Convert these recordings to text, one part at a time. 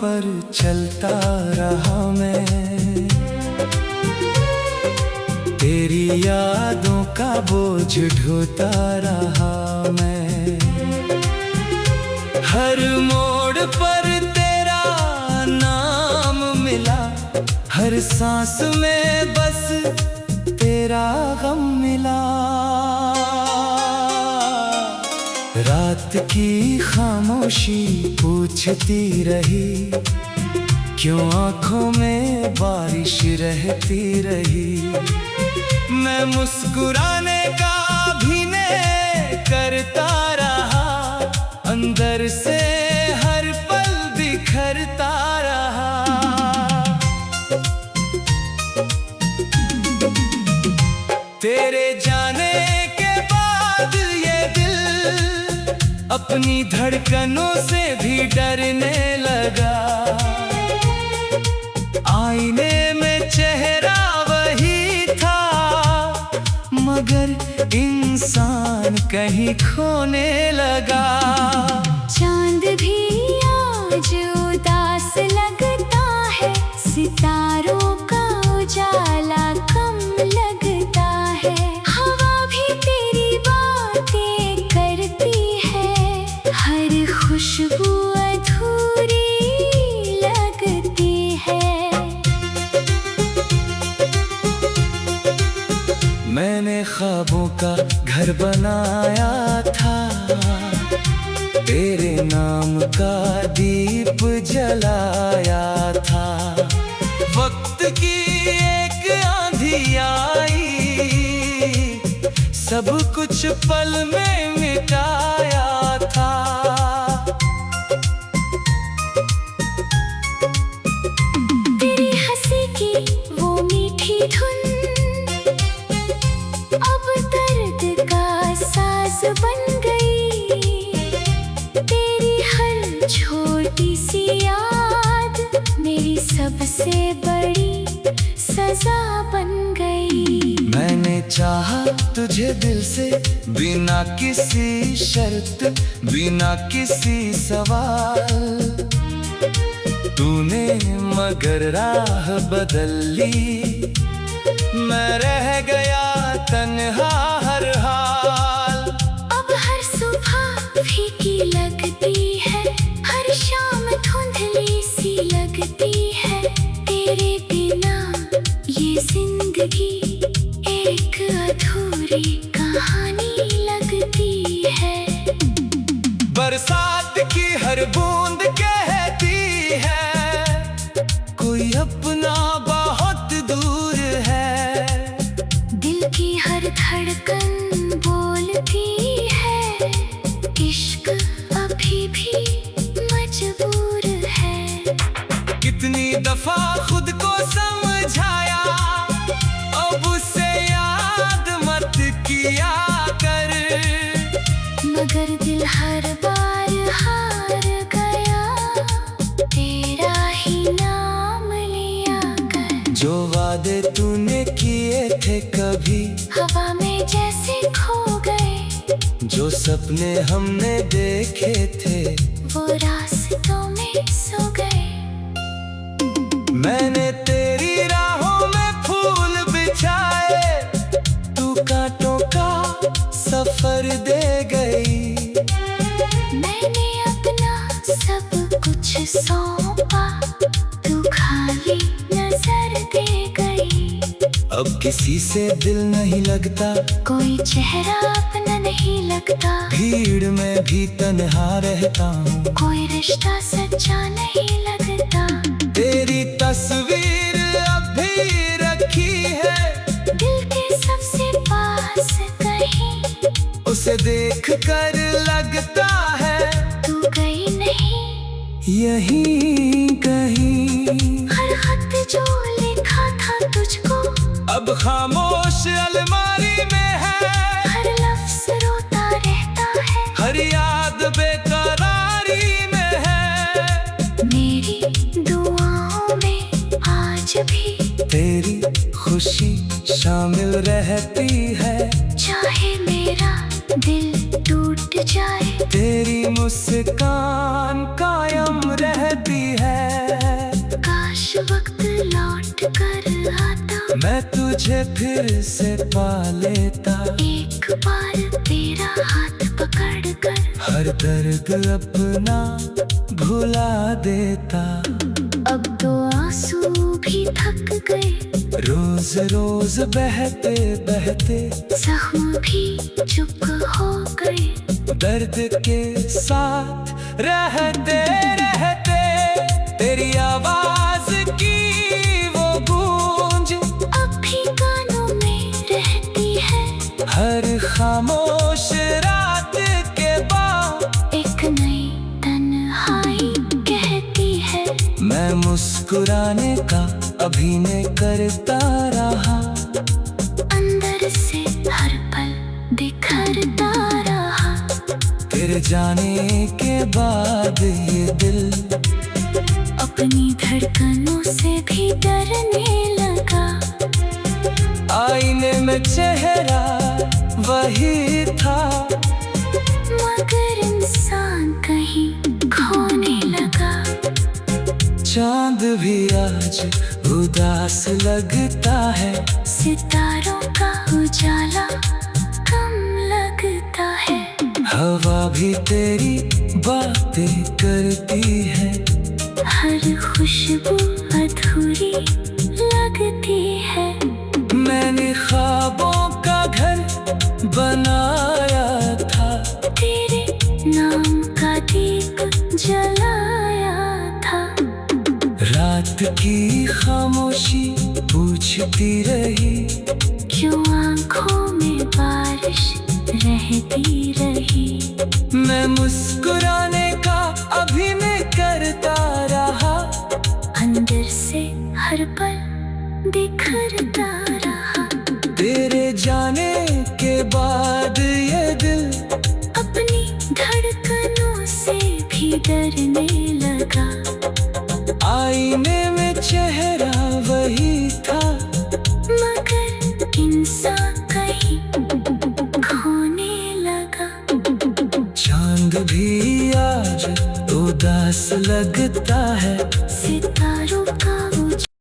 पर चलता रहा मैं, तेरी यादों का बोझ ढोता रहा मैं। हर मोड़ पर तेरा नाम मिला, हर सांस में बस तेरा गम मिला। रात की खामोशी पूछती रही, क्यों आँखों में बारिश रहती रही। मैं मुस्कुराने का अभिनय करता रहा, अंदर से हर पल बिखरता रहा। तेरे जाने के बाद ये दिल अपनी धड़कनों से भी डरने लगा। आईने में चेहरा वही था, मगर इंसान कहीं खोने लगा। चांद भी आज उदास लगता है, सितारों का उजाला कम लगता है। हवा भी तेरी बातें करती है, हर खुशबू अधूरी लगती है। मैंने ख्वाबों का घर बनाया था, तेरे नाम का दीप जलाया था। वक्त की एक आंधी आई, सब कुछ पल में मिटाया था। तेरी हंसी की वो मीठी धुन अब दर्द का साज बन गई। तेरी हर छोटी सी याद मेरी सबसे बड़ी सजा बन गई। मैंने चाहा तुझे दिल से, बिना किसी शर्त, बिना किसी सवाल। तूने मगर राह बदल ली, मैं रह गया तन्हा हर हाल। अब हर सुबह फीकी लगती है, हर शाम धुंधली सी लगती है। तेरे बिना ये जिंदगी एक अधूरी कहानी लगती है। बरसात की हर बूंद कहती है, कोई अपना बहुत दूर है। दिल की हर धड़कन बोलती है, इश्क अभी भी मजबूर है। कितनी दफा खुद को समझाया, अब उसे याद मत किया कर। मगर दिल हर बार हार गया, तेरा ही नाम लिया कर। जो वादे तूने किए थे कभी हवा में जैसे खो गए, जो सपने हमने देखे थे वो रास्तों में सो गए। मैंने तेरी राहों में फूल बिछाए, तू कांटों का सफर दे गई। मैंने अपना सब कुछ सौंपा, तू खाली नजर दे गई। अब किसी से दिल नहीं लगता, कोई चेहरा अपना नहीं लगता। भीड़ में भी तन्हा रहता हूँ, कोई रिश्ता सच्चा नहीं लगता। तेरी तस्वीर अब भी रखी है दिल के सबसे पास कहीं, उसे देख कर लगता है तू गई नहीं यहीं कहीं। हर खत जो लिखा था तुझको अब खामोश अलमारी में है, हर लफ्ज रोता रहता है। हर याद बेकरारी में है। मेरी दुआओं में आज भी तेरी खुशी शामिल रहती है, चाहे मेरा दिल टूट जाए। तेरी मुस्कान कायम रहती है। लौट कर आता, मैं तुझे फिर से पा लेता। एक बार तेरा हाथ पकड़ कर हर दर्द अपना भुला देता। अब तो आंसू भी थक गए, रोज रोज बहते बहते जख्म भी चुप हो गए। दर्द के साथ रहते रहते तेरी आवाज की वो गूंज अब भी कानों में रहती है। हर खामोश रात के बाद एक नई तन्हाई कहती है। मैं मुस्कुराने का अभिनय करता रहा, अंदर से हर पल बिखरता रहा। तेरे जाने के बाद ये दिल अपनी धड़कनों से भी डरने लगा। आईने में चेहरा वही था, मगर इंसान कहीं खोने लगा। चांद भी आज उदास लगता है, सितारों का उजाला कम लगता है। हवा भी तेरी बातें करती है, हर खुशबू अधूरी लगती है। मैंने ख्वाबों का घर बनाया था, तेरे नाम का दीप जलाया था। रात की खामोशी पूछती रही, क्यों आंखों में बारिश रहती रही। मैं मुस्कुराने का अभिनय करता रहा, अंदर से हर पल बिखरता रहा। तेरे जाने के बाद ये दिल अपनी धड़कनों से भी डरने लगा। आईने में चेहरा वही था, मगर इंसान कहीं खोने लगा। चांद भी आज उदास लगता है, सितारों का उजाला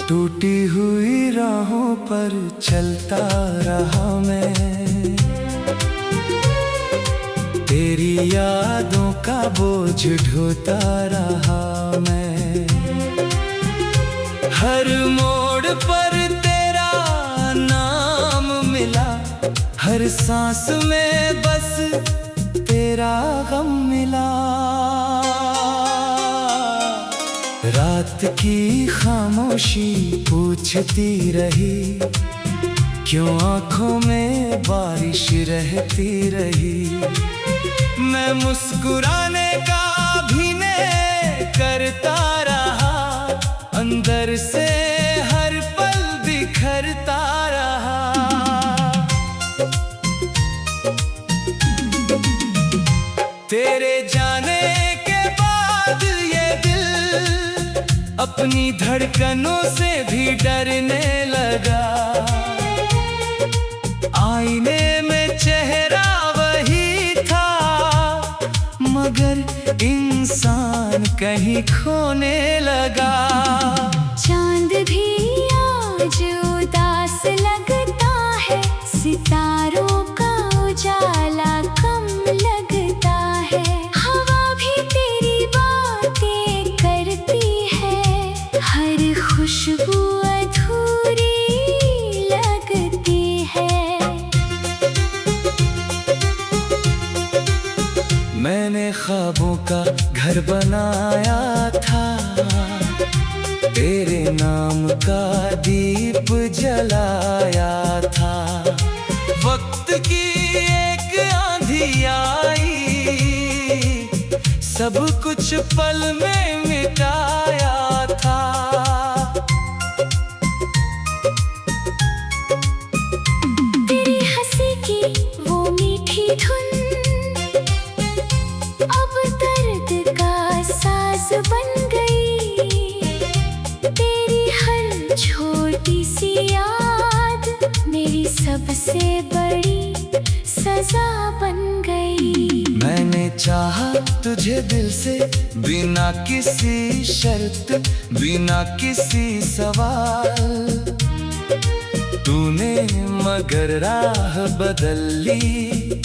टूटी हुई राहों पर चलता रहा मैं, तेरी यादों का बोझ ढोता रहा मैं। हर मोड़ पर तेरा नाम मिला, हर सांस में बस तेरा गम मिला। रात की खामोशी पूछती रही, क्यों आंखों में बारिश रहती रही। मैं मुस्कुराने का अभिनय करता रहा, अंदर से हर पल बिखरता रहा। तेरे जाने के बाद ये दिल अपनी धड़कनों से भी डरने लगा। आईने में चेहरा वही था, मगर इंसान कहीं खोने लगा। चांद भी आज उदास लगता है, सितारों का उजाला कम लगता है। हवा भी तेरी बातें करती है, हर खुशबू अधूरी लगती है। मैंने ख्वाबों का घर बनाया था, तेरे नाम का दीप जलाया था। वक्त की एक आंधी आई, सब कुछ पल में मिटाया था। तेरी हंसी धुन अब दर्द का साज बन गई। तेरी हर छोटी सी याद मेरी सबसे बड़ी सजा बन गई। मैंने चाहा तुझे दिल से, बिना किसी शर्त, बिना किसी सवाल। तूने मगर राह बदल ली,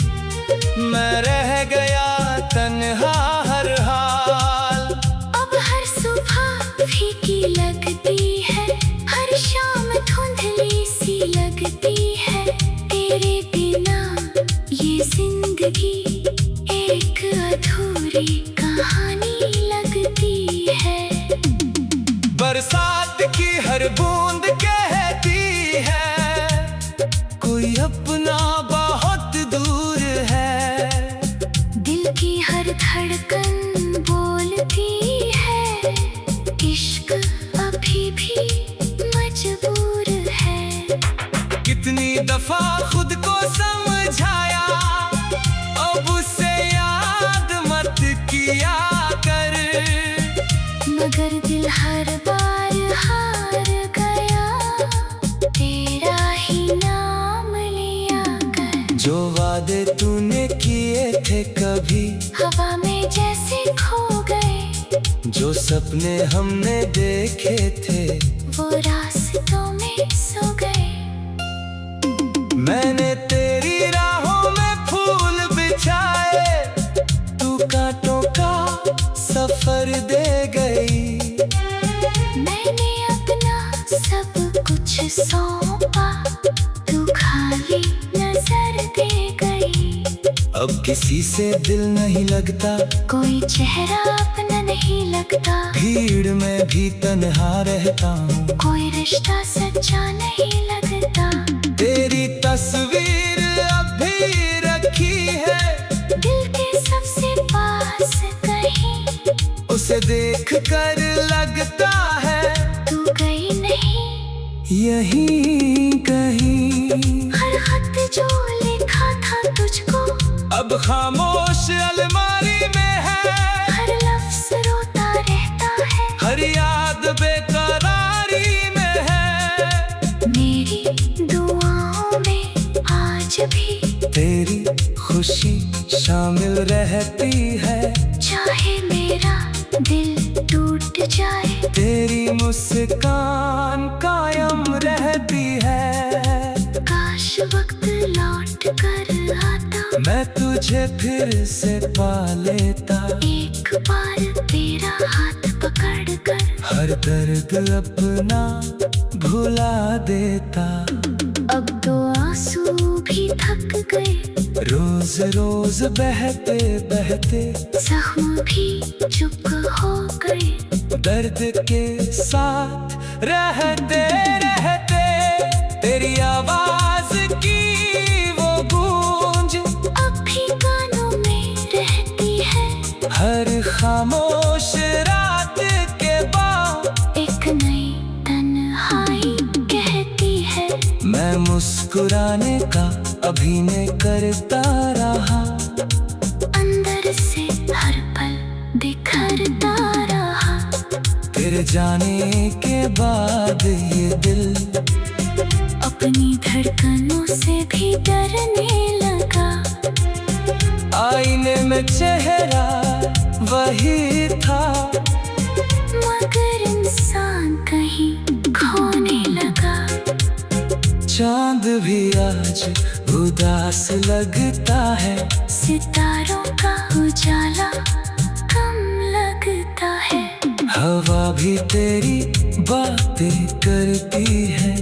मैं रह गया तन्हा हर हाल। अब हर सुबह फीकी लगती है, हर शाम धुंधली सी लगती है। तेरे बिना ये जिंदगी एक अधूरी कहानी लगती है। बरसात की हर बूंद कहती है, कोई अपना बहुत दूर है। दिल की हर धड़कन बोलती है, इश्क अभी भी मजबूर है। कितनी दफा खुद को समझाया, अब उसे याद मत किया कर। मगर दिल हर बार हार गया, तेरा ही नाम लिया कर। जो वादे तूने किए थे कभी हवा में जैसे खो गए, जो सपने हमने देखे थे वो रास्तों में सो गए। मैंने तेरी राहों में फूल बिछाए, तू कांटों का सफर दे गई। मैंने अपना सब कुछ सौंपा, तू खाली नजर दे गई। अब किसी से दिल नहीं लगता, कोई चेहरा अपना नहीं लगता। भीड़ में भी तन्हा रहता हूँ, कोई रिश्ता सच्चा नहीं लगता। तेरी तस्वीर अब भी रखी है दिल के सबसे पास कहीं, उसे देख कर लगता है तू गई नहीं। यहीं कहीं हर खत जो लिखा था तुझको अब खामोश अलमारी में है। हर लफ्ज रोता रहता है, हर याद बेकरारी में है। मेरी दुआओं में आज भी तेरी खुशी शामिल रहती है, चाहे मेरा दिल टूट जाए। तेरी मुस्कान कायम रहती है। काश वक्त लौट कर आता, मैं तुझे फिर से पा लेता, एक बार तेरा हाथ पकड़ कर हर दर्द अपना भुला देता। अब तो आंसू भी थक गए, रोज रोज बहते बहते जख्म भी चुप हो गए। दर्द के साथ रहते रहते तेरी आवाज की वो गूंज अब भी कानों में रहती है। हर खामोश रात के बाद एक नई तन्हाई कहती है। मैं मुस्कुराने का अभिनय करता रहा, अंदर से हर पल बिखरता रहा। तेरे जाने के बाद ये दिल अपनी धड़कनों से भी डरने लगा। आईने में चेहरा वही था, मगर इंसान कहीं खोने लगा। चांद भी आज उदास लगता है, सितारों का उजाला कम लगता है। हवा भी तेरी बातें करती है,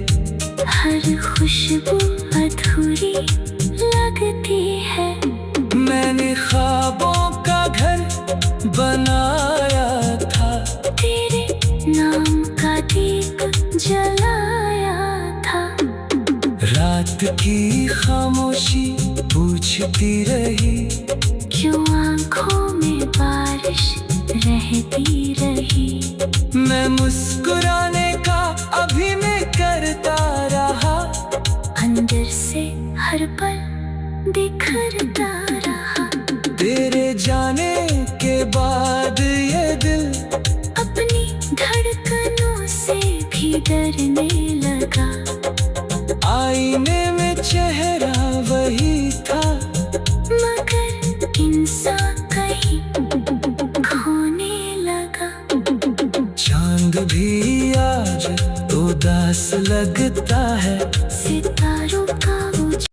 हर खुशबू अधूरी लगती है। मैंने ख्वाबों का घर बनाया था, तेरे नाम का दीप जलाया था। रात की खामोशी पूछती रही, क्यों आंखों में बारिश रहती रही। मैं मुस्कुराने का अभिनय करता रहा, अंदर से हर पल बिखरता रहा। तेरे जाने के बाद ये दिल अपनी धड़कनों से भी डरने लगा। आईने में चेहरा वही था, मगर इंसान कहीं खोने लगा। चांद भी आज उदास लगता है, सितारों का उजाला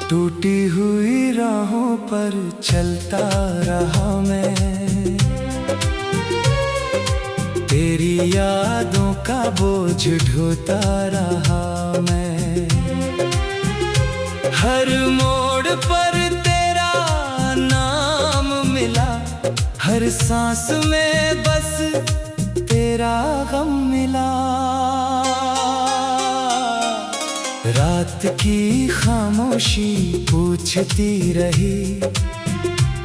टूटी हुई राहों पर चलता रहा मैं, तेरी यादों का बोझ ढोता रहा मैं। हर मोड़ पर तेरा नाम मिला, हर सांस में बस तेरा गम मिला। रात की खामोशी पूछती रही,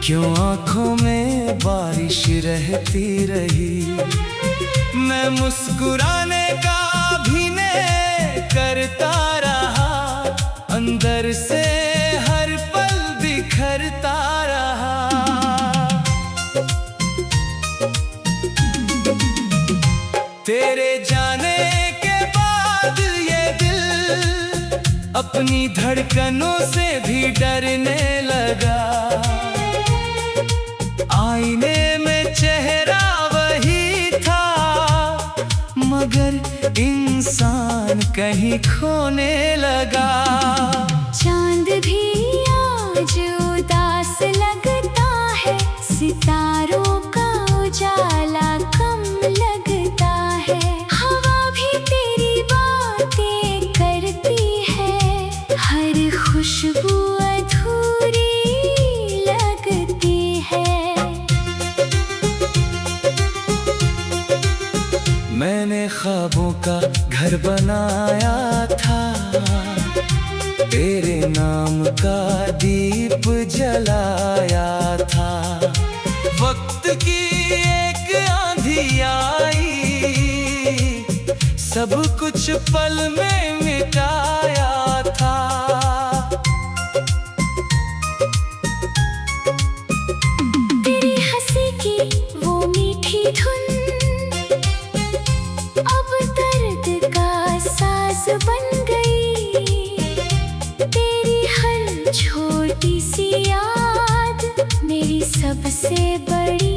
क्यों आंखों में बारिश रहती रही। मैं मुस्कुराने का अभिनय करता रहा, अंदर से हर पल बिखरता रहा। तेरे जाने के बाद ये दिल अपनी धड़कनों से भी डरने लगा। आईने में चेहरा वही था, मगर इंसान कहीं खोने लगा। चांद भी आज उदास लगता है, सितारों का उजाला कम लगता है। हवा भी तेरी बातें करती है, हर खुशबू अधूरी लगती है। मैंने ख्वाबों का घर बनाया था, तेरे नाम का दीप जलाया था। वक्त की एक आंधी आई, सब कुछ पल में मिटाया था। तेरी हंसी की वो मीठी धुन अब दर्द का साज बन गई। तेरी हर छोटी सी याद मेरी सबसे बड़ी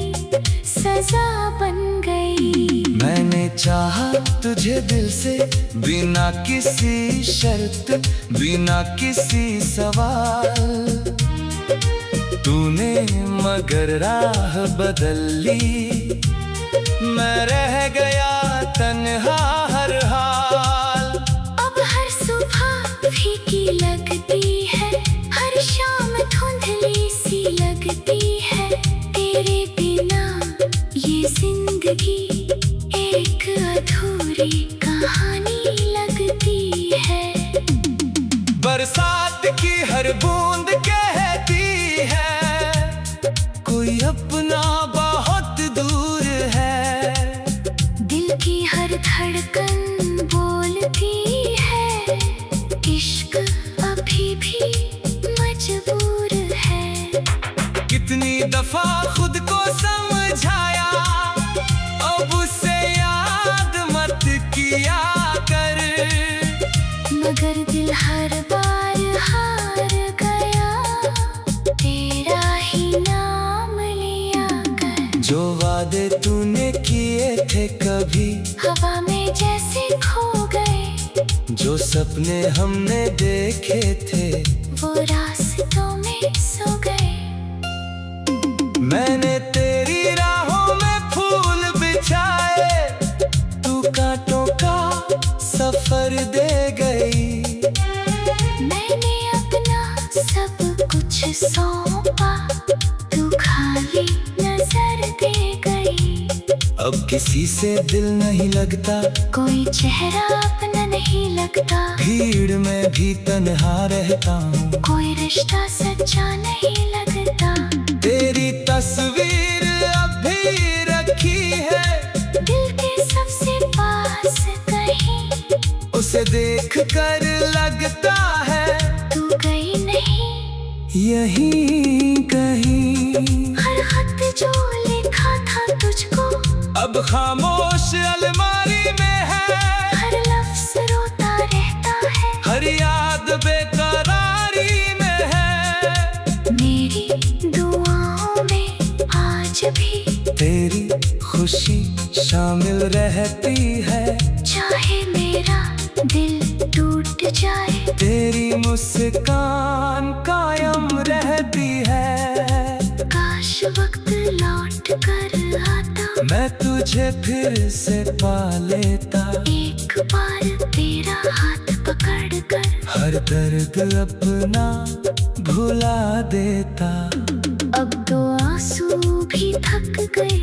सजा बन गई। मैंने चाहा तुझे दिल से, बिना किसी शर्त, बिना किसी सवाल। तूने मगर राह बदल ली, मैं रह गया तन्हा हर हाल। अब हर सुबह फीकी लगती है, हर शाम धुंधली सी लगती है। तेरे बिना ये जिंदगी एक अधूरी कहानी लगती है। बरसात की हर बूंद कहती है, कोई अपना बहुत दूर है। दिल की हर धड़कन बोलती है, इश्क अभी भी मजबूर है। कितनी दफा खुद को समझाया, अब उसे याद मत किया कर। मगर दिल हर बार हार गया, तेरा ही नाम लिया कर। जो वादे तूने किए थे कभी हवा में जैसे खो गए, जो सपने हमने देखे थे वो रास्तों में सो गए। मैंने तेरी राहों में फूल बिछाए, तू कांटों का सफर दे गई। मैंने अपना सब कुछ सौंपा, तू खाली नजर दे गई। अब किसी से दिल नहीं लगता, कोई चेहरा अपना नहीं लगता, भीड़ में भी तन्हा रहता हूँ, कोई रिश्ता सच्चा नहीं लगता। तेरी तस्वीर अब भी रखी है दिल के सबसे पास कहीं, उसे देख कर लगता है तू गई नहीं यहीं कहीं। हर खत जो लिखा था तुझको अब खामोश अलमारी में है, हर लफ्ज रोता रहता है, हर याद बेकरारी में है। मेरी दुआओं में आज भी तेरी खुशी शामिल रहती है, चाहे मेरा दिल टूट जाए, तेरी मुस्कान कायम रहती है। काश वक्त लौट कर आता, मैं तुझे फिर से पा लेता, एक बार तेरा हाथ पकड़ कर हर दर्द अपना भुला देता। अब तो आंसू भी थक गए,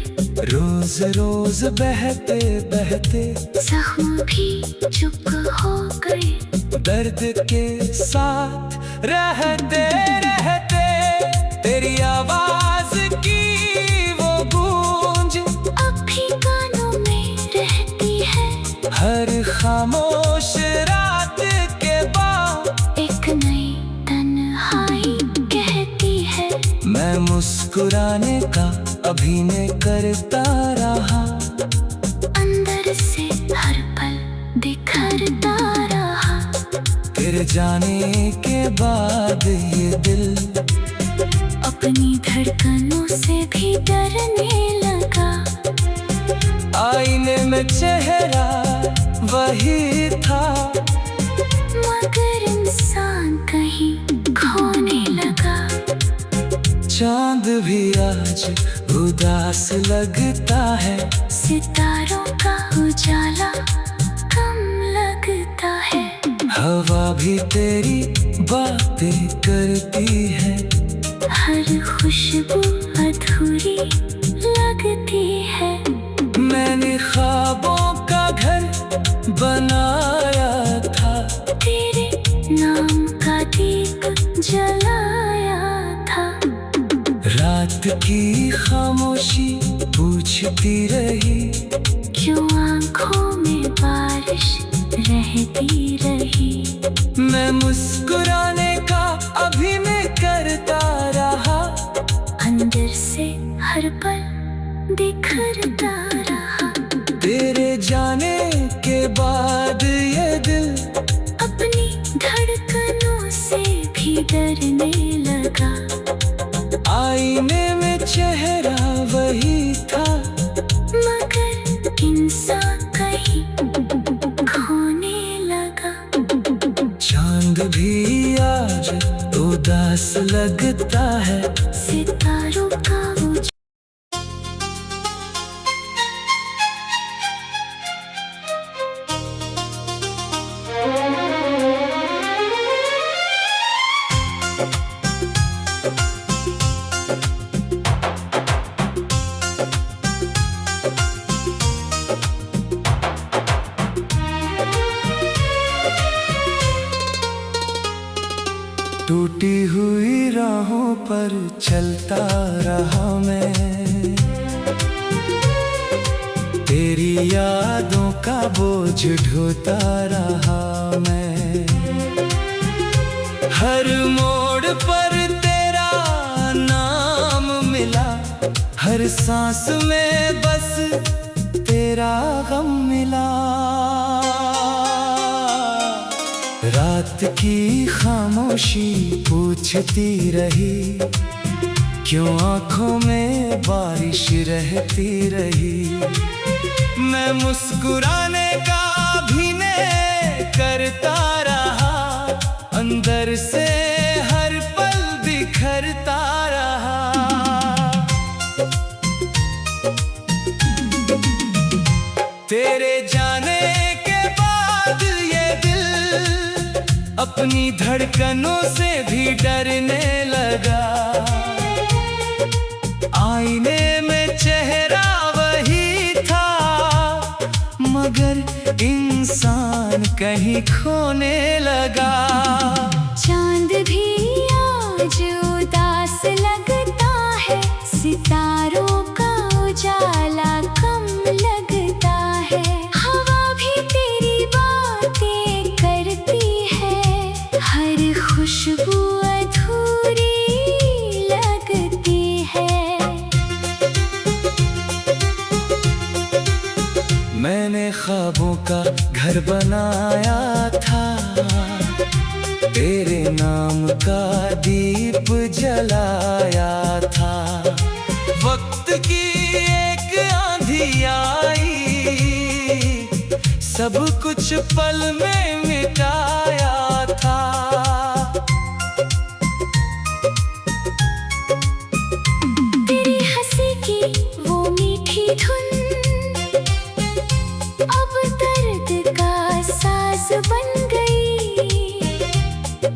रोज रोज बहते बहते जख्म भी चुप हो गए, दर्द के साथ रहते रहते तेरी आवाज की वो गूंज अब भी कानों में रहती है। हर खामोश रात के बाद एक नई तन्हाई कहती है, मैं मुस्कुराने का अभिनय करता रहा, अंदर से हर पल बिखरता रहा। तेरे जाने के बाद ये दिल अपनी धड़कनों से भी डरने लगा, आईने में चेहरा वही था, मगर इंसान कहीं खोने लगा। चांद भी आज उदास लगता है, सितारों का उजाला कम लगता है, हवा भी तेरी बातें करती है, हर खुशबू अधूरी लगती है। मैंने ख्वाबों का घर बनाया था, तेरे नाम का दीप जलाया था, रात की खामोशी पूछती रही, क्यों आंखों में बारिश रहती रही। मैं मुस्कुराने का अभिनय करता रहा, अंदर से हर पल बिखरता रहा। तेरे जाने के बाद ये दिल अपनी धड़कनों से भी डरने लगा, आईने में चेहरा वही था, मगर इंसान कहीं खोने लगा। चांद भी आज उदास लगता है, सितारों का उजाला टूटी हुई राहों पर चलता रहा मैं, तेरी यादों का बोझ ढोता रहा मैं, हर मोड़ पर तेरा नाम मिला, हर सांस में बस तेरा गम मिला। रात की खामोशी पूछती रही, क्यों आंखों में बारिश रहती रही। मैं मुस्कुराने का अभिनय करता रहा, अंदर से हर पल बिखरता रहा। तेरे जाने के बाद ये दिल अपनी धड़कनों से भी डरने लगा, आईने में चेहरा वही था, कहीं खोने लगा। चांद भी आज उदास लगता है, सितारों का उजाला कम लगता है। हवा भी तेरी बातें करती है, हर खुशबू अधूरी लगती है। मैंने ख्वाबों का घर बनाया था, तेरे नाम का दीप जलाया था। वक्त की एक आंधी आई, सब कुछ पल में मिटाया था। तेरी हंसी की वो मीठी धुन अब दर्द का साज बन गई।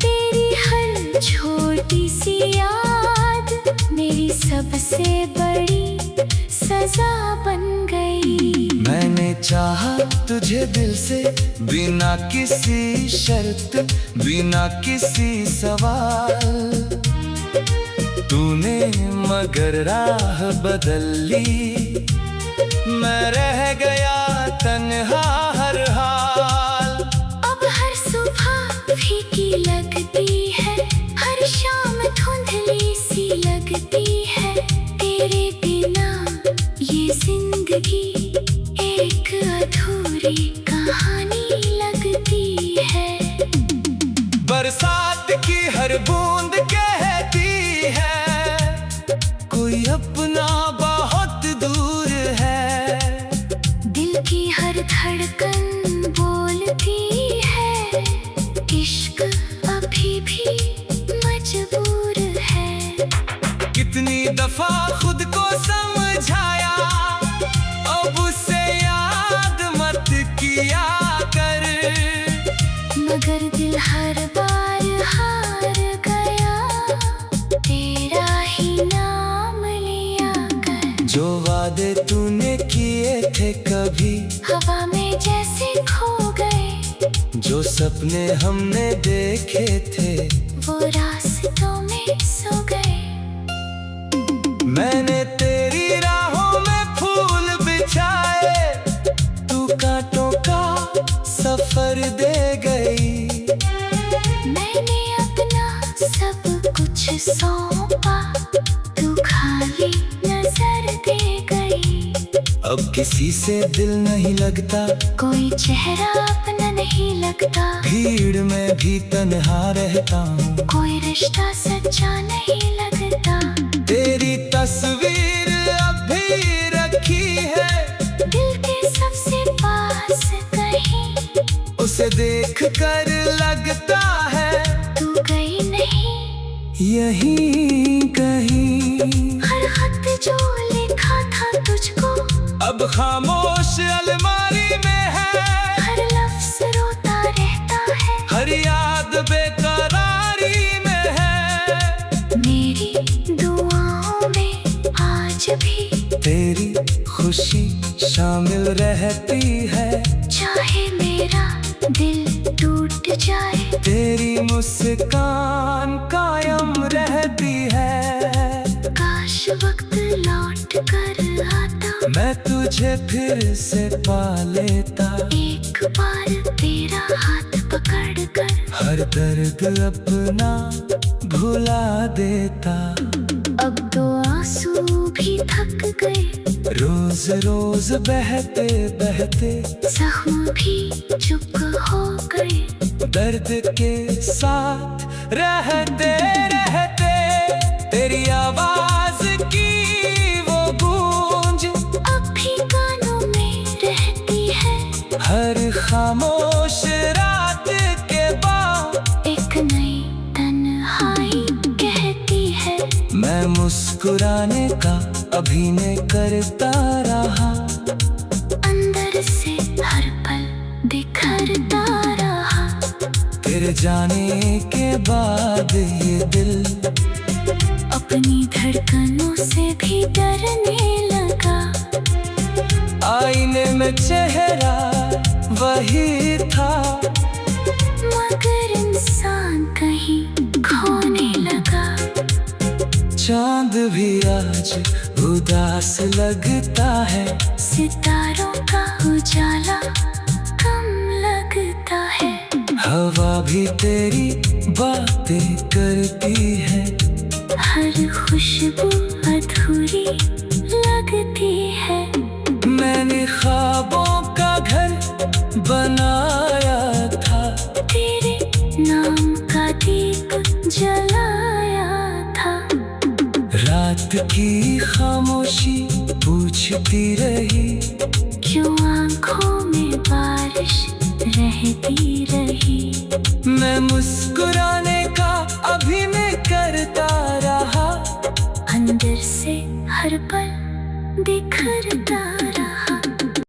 तेरी हर छोटी सी याद मेरी सबसे बड़ी सजा बन गई। मैंने चाहा तुझे दिल से, बिना किसी शर्त, बिना किसी सवाल। तूने मगर राह बदल ली, मैं रह गया तन्हा हर हाल। अब हर सुबह फीकी लगती है, हर शाम धुंधली सी लगती है। तेरे बिना ये जिंदगी एक अधूरी कहानी लगती है। बरसात की हर बूंद कहती है, कोई अपना बहुत दूर है। दिल की हर धड़कन बोलती है, इश्क अभी भी मजबूर है। कितनी दफा खुद को समझाया, अब उसे याद मत किया कर। मगर दिल हर बार हार गया, तेरा ही नाम लिया कर। जो वादे तूने किए थे कभी हवा में जैसे खो गए, जो सपने हमने देखे थे वो रास्तों में सो गए। मैंने तेरी राहों में फूल बिछाए, तू कांटों का सफर दे गई। मैंने अपना सब कुछ सौंपा, तू खाली नजर दे गई। अब किसी से दिल नहीं लगता, कोई चेहरा अपना नहीं लगता। भीड़ में भी तन्हा रहता हूँ, कोई रिश्ता सच्चा नहीं लगता। तेरी तस्वीर अब भी रखी है दिल के सबसे पास कहीं, उसे देख कर लगता है तू गई नहीं यहीं कहीं। हर खत जो लिखा था तुझको अब खामोश अलमारी में है, हर लफ्ज रोता रहता है। हर याद बेकरारी में है। मेरी दुआओं में आज भी तेरी खुशी शामिल रहती है, चाहे मेरा दिल टूट जाए। तेरी मुस्कान कायम रहती है। काश वक्त लौट कर आता, मैं तुझे फिर से पा लेता, एक बार तेरा हाथ पकड़ कर हर दर्द अपना भुला देता। अब तो आंसू भी थक गए, रोज रोज बहते बहते जख्म भी चुप हो गए। दर्द के साथ रहते रहते तेरी आवाज की वो गूंज अब भी कानों में रहती है। हर खामोश रात के बाद एक नई तन्हाई कहती है। मैं मुस्कुराने का अभिनय करता रहा, अंदर से हर पल बिखरता रहा। तेरे जाने के बाद ये दिल अपनी धड़कनों से भी डरने लगा। आईने में चेहरा वही था, मगर इंसान कहीं खोने लगा। चांद भी आज उदास लगता है, सितारों का उजाला कम लगता है। हवा भी तेरी बातें करती है, हर खुशबू अधूरी लगती है। मैंने ख्वाबों का घर बनाया था, तेरे नाम का दीप जलाया था। रात की खामोशी पूछती रही, क्यों आंखों में बारिश रहती रही। मैं मुस्कुराने का अभिनय करता रहा, अंदर से हर पल बिखरता रहा।